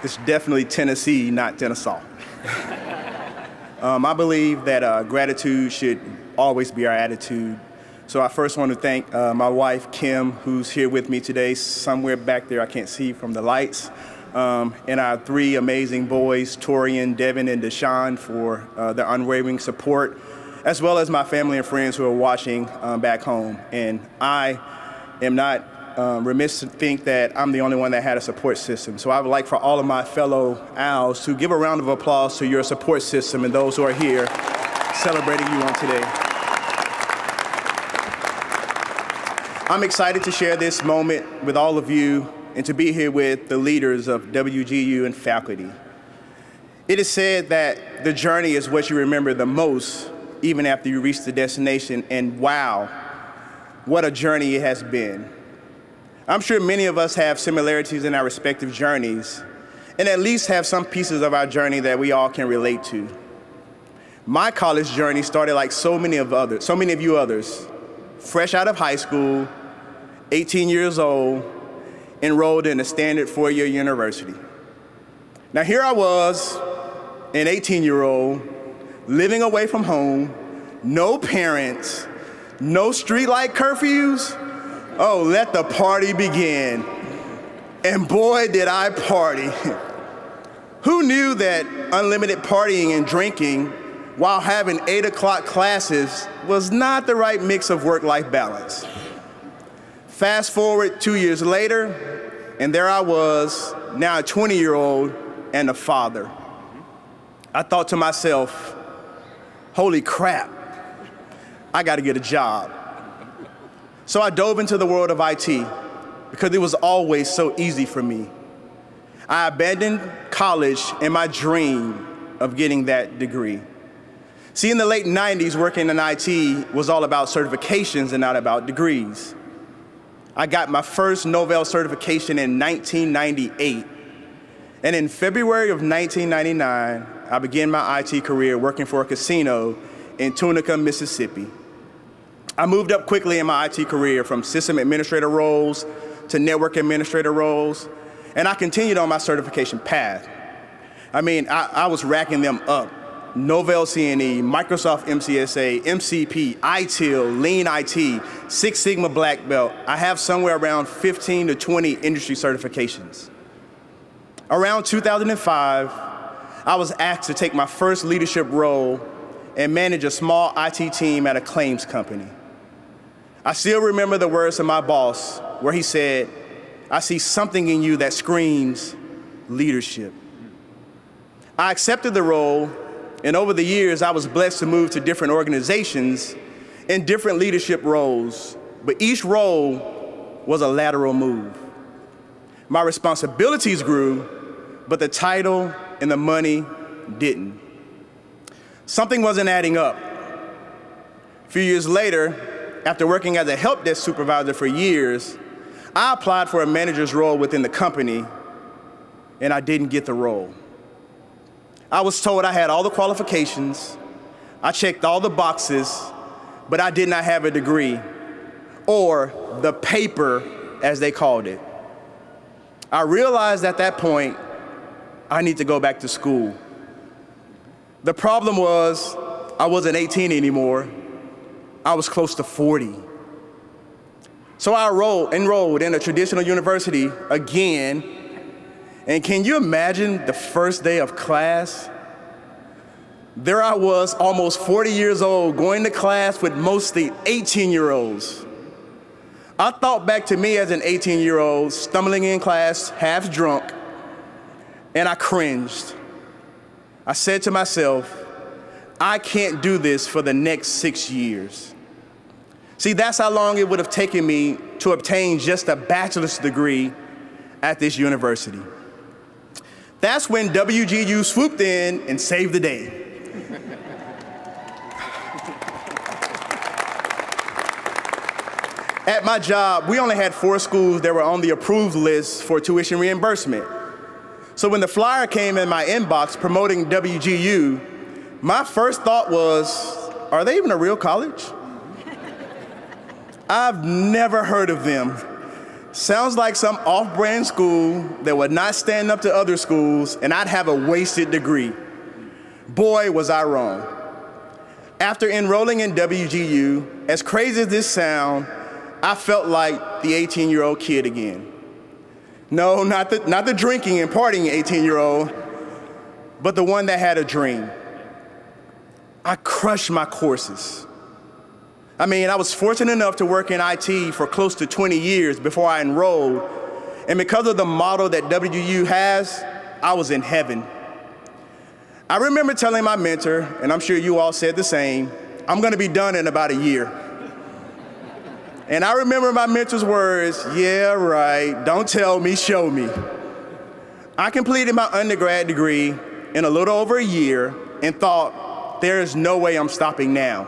It's definitely Tennessee, not Tennessee. I believe that gratitude should always be our attitude. So I first want to thank my wife, Kim, who's here with me today, somewhere back there I can't see from the lights, and our three amazing boys, Torian, Devin, and Deshaun, for their unwavering support, as well as my family and friends who are watching back home. And I am not remiss to think that I'm the only one that had a support system. So I would like for all of my fellow Owls to give a round of applause to your support system and those who are here celebrating you on today. I'm excited to share this moment with all of you and to be here with the leaders of WGU and faculty. It is said that the journey is what you remember the most, even after you reach the destination, and wow, what a journey it has been. I'm sure many of us have similarities in our respective journeys, and at least have some pieces of our journey that we all can relate to. My college journey started like so many of you others, fresh out of high school, 18 years old, enrolled in a standard four-year university. Now here I was, an 18-year-old, living away from home, no parents, no streetlight curfews. Oh, let the party begin. And boy, did I party. Who knew that unlimited partying and drinking while having 8 o'clock classes was not the right mix of work-life balance? Fast forward 2 years later, and there I was, now a 20-year-old and a father. I thought to myself, holy crap, I gotta get a job. So I dove into the world of IT because it was always so easy for me. I abandoned college and my dream of getting that degree. See, in the late 90s, working in IT was all about certifications and not about degrees. I got my first Novell certification in 1998. And in February of 1999, I began my IT career working for a casino in Tunica, Mississippi. I moved up quickly in my IT career from system administrator roles to network administrator roles, and I continued on my certification path. I mean, I was racking them up. Novell CNE, Microsoft MCSA, MCP, ITIL, Lean IT, Six Sigma Black Belt. I have somewhere around 15 to 20 industry certifications. Around 2005, I was asked to take my first leadership role and manage a small IT team at a claims company. I still remember the words of my boss where he said, "I see something in you that screams leadership." I accepted the role, and over the years, I was blessed to move to different organizations in different leadership roles, but each role was a lateral move. My responsibilities grew, but the title and the money didn't. Something wasn't adding up. A few years later, after working as a help desk supervisor for years, I applied for a manager's role within the company, and I didn't get the role. I was told I had all the qualifications, I checked all the boxes, but I did not have a degree, or the paper, as they called it. I realized at that point, I need to go back to school. The problem was, I wasn't 18 anymore. I was close to 40. So I enrolled in a traditional university again, and can you imagine the first day of class? There I was, almost 40 years old, going to class with mostly 18-year-olds. I thought back to me as an 18-year-old, stumbling in class, half drunk, and I cringed. I said to myself, I can't do this for the next 6 years. See, that's how long it would have taken me to obtain just a bachelor's degree at this university. That's when WGU swooped in and saved the day. At my job, we only had 4 schools that were on the approved list for tuition reimbursement. So when the flyer came in my inbox promoting WGU, my first thought was, are they even a real college? I've never heard of them. Sounds like some off-brand school that would not stand up to other schools, and I'd have a wasted degree. Boy, was I wrong. After enrolling in WGU, as crazy as this sounds, I felt like the 18-year-old kid again. No, not the drinking and partying 18-year-old, but the one that had a dream. I crushed my courses. I was fortunate enough to work in IT for close to 20 years before I enrolled, and because of the model that WGU has, I was in heaven. I remember telling my mentor, and I'm sure you all said the same, I'm gonna be done in about a year. And I remember my mentor's words, yeah, right, don't tell me, show me. I completed my undergrad degree in a little over a year and thought, there is no way I'm stopping now.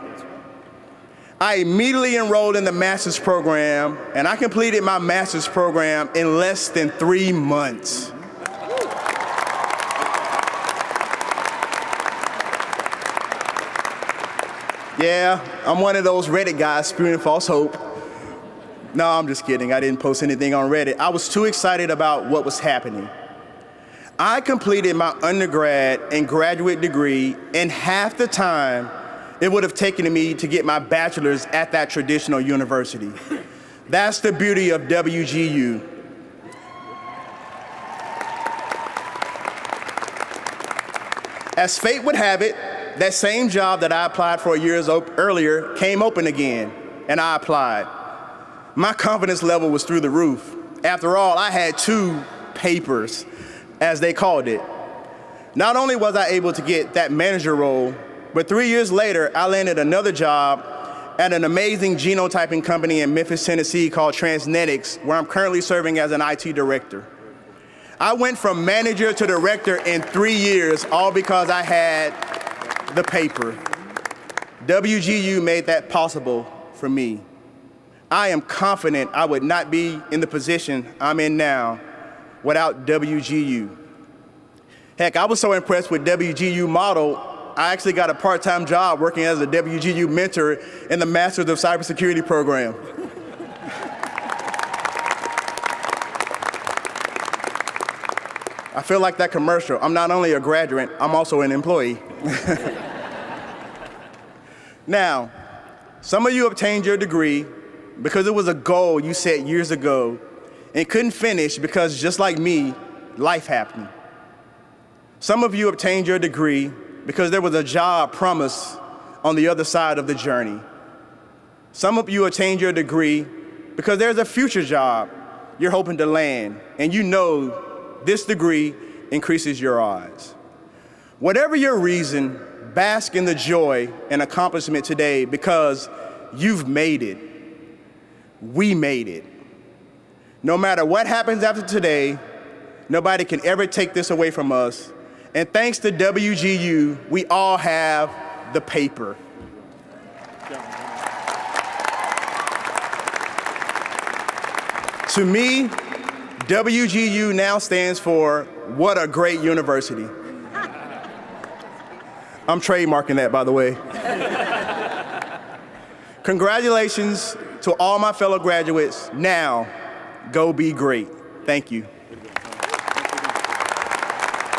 I immediately enrolled in the master's program, and I completed my master's program in less than 3 months. Yeah, I'm one of those Reddit guys spewing false hope. No, I'm just kidding. I didn't post anything on Reddit. I was too excited about what was happening. I completed my undergrad and graduate degree in half the time it would have taken me to get my bachelor's at that traditional university. That's the beauty of WGU. As fate would have it, that same job that I applied for years earlier came open again, and I applied. My confidence level was through the roof. After all, I had 2 papers, as they called it. Not only was I able to get that manager role, but 3 years later, I landed another job at an amazing genotyping company in Memphis, Tennessee called Transnetics, where I'm currently serving as an IT director. I went from manager to director in 3 years, all because I had the paper. WGU made that possible for me. I am confident I would not be in the position I'm in now without WGU. Heck, I was so impressed with WGU model, I actually got a part-time job working as a WGU mentor in the Masters of Cybersecurity program. I feel like that commercial. I'm not only a graduate, I'm also an employee. Now, some of you obtained your degree because it was a goal you set years ago and couldn't finish because, just like me, life happened. Some of you obtained your degree because there was a job promised on the other side of the journey. Some of you obtained your degree because there's a future job you're hoping to land, and you know this degree increases your odds. Whatever your reason, bask in the joy and accomplishment today because you've made it. We made it. No matter what happens after today, nobody can ever take this away from us. And thanks to WGU, we all have the paper. To me, WGU now stands for what a great university. I'm trademarking that, by the way. Congratulations to all my fellow graduates. Now, go be great. Thank you.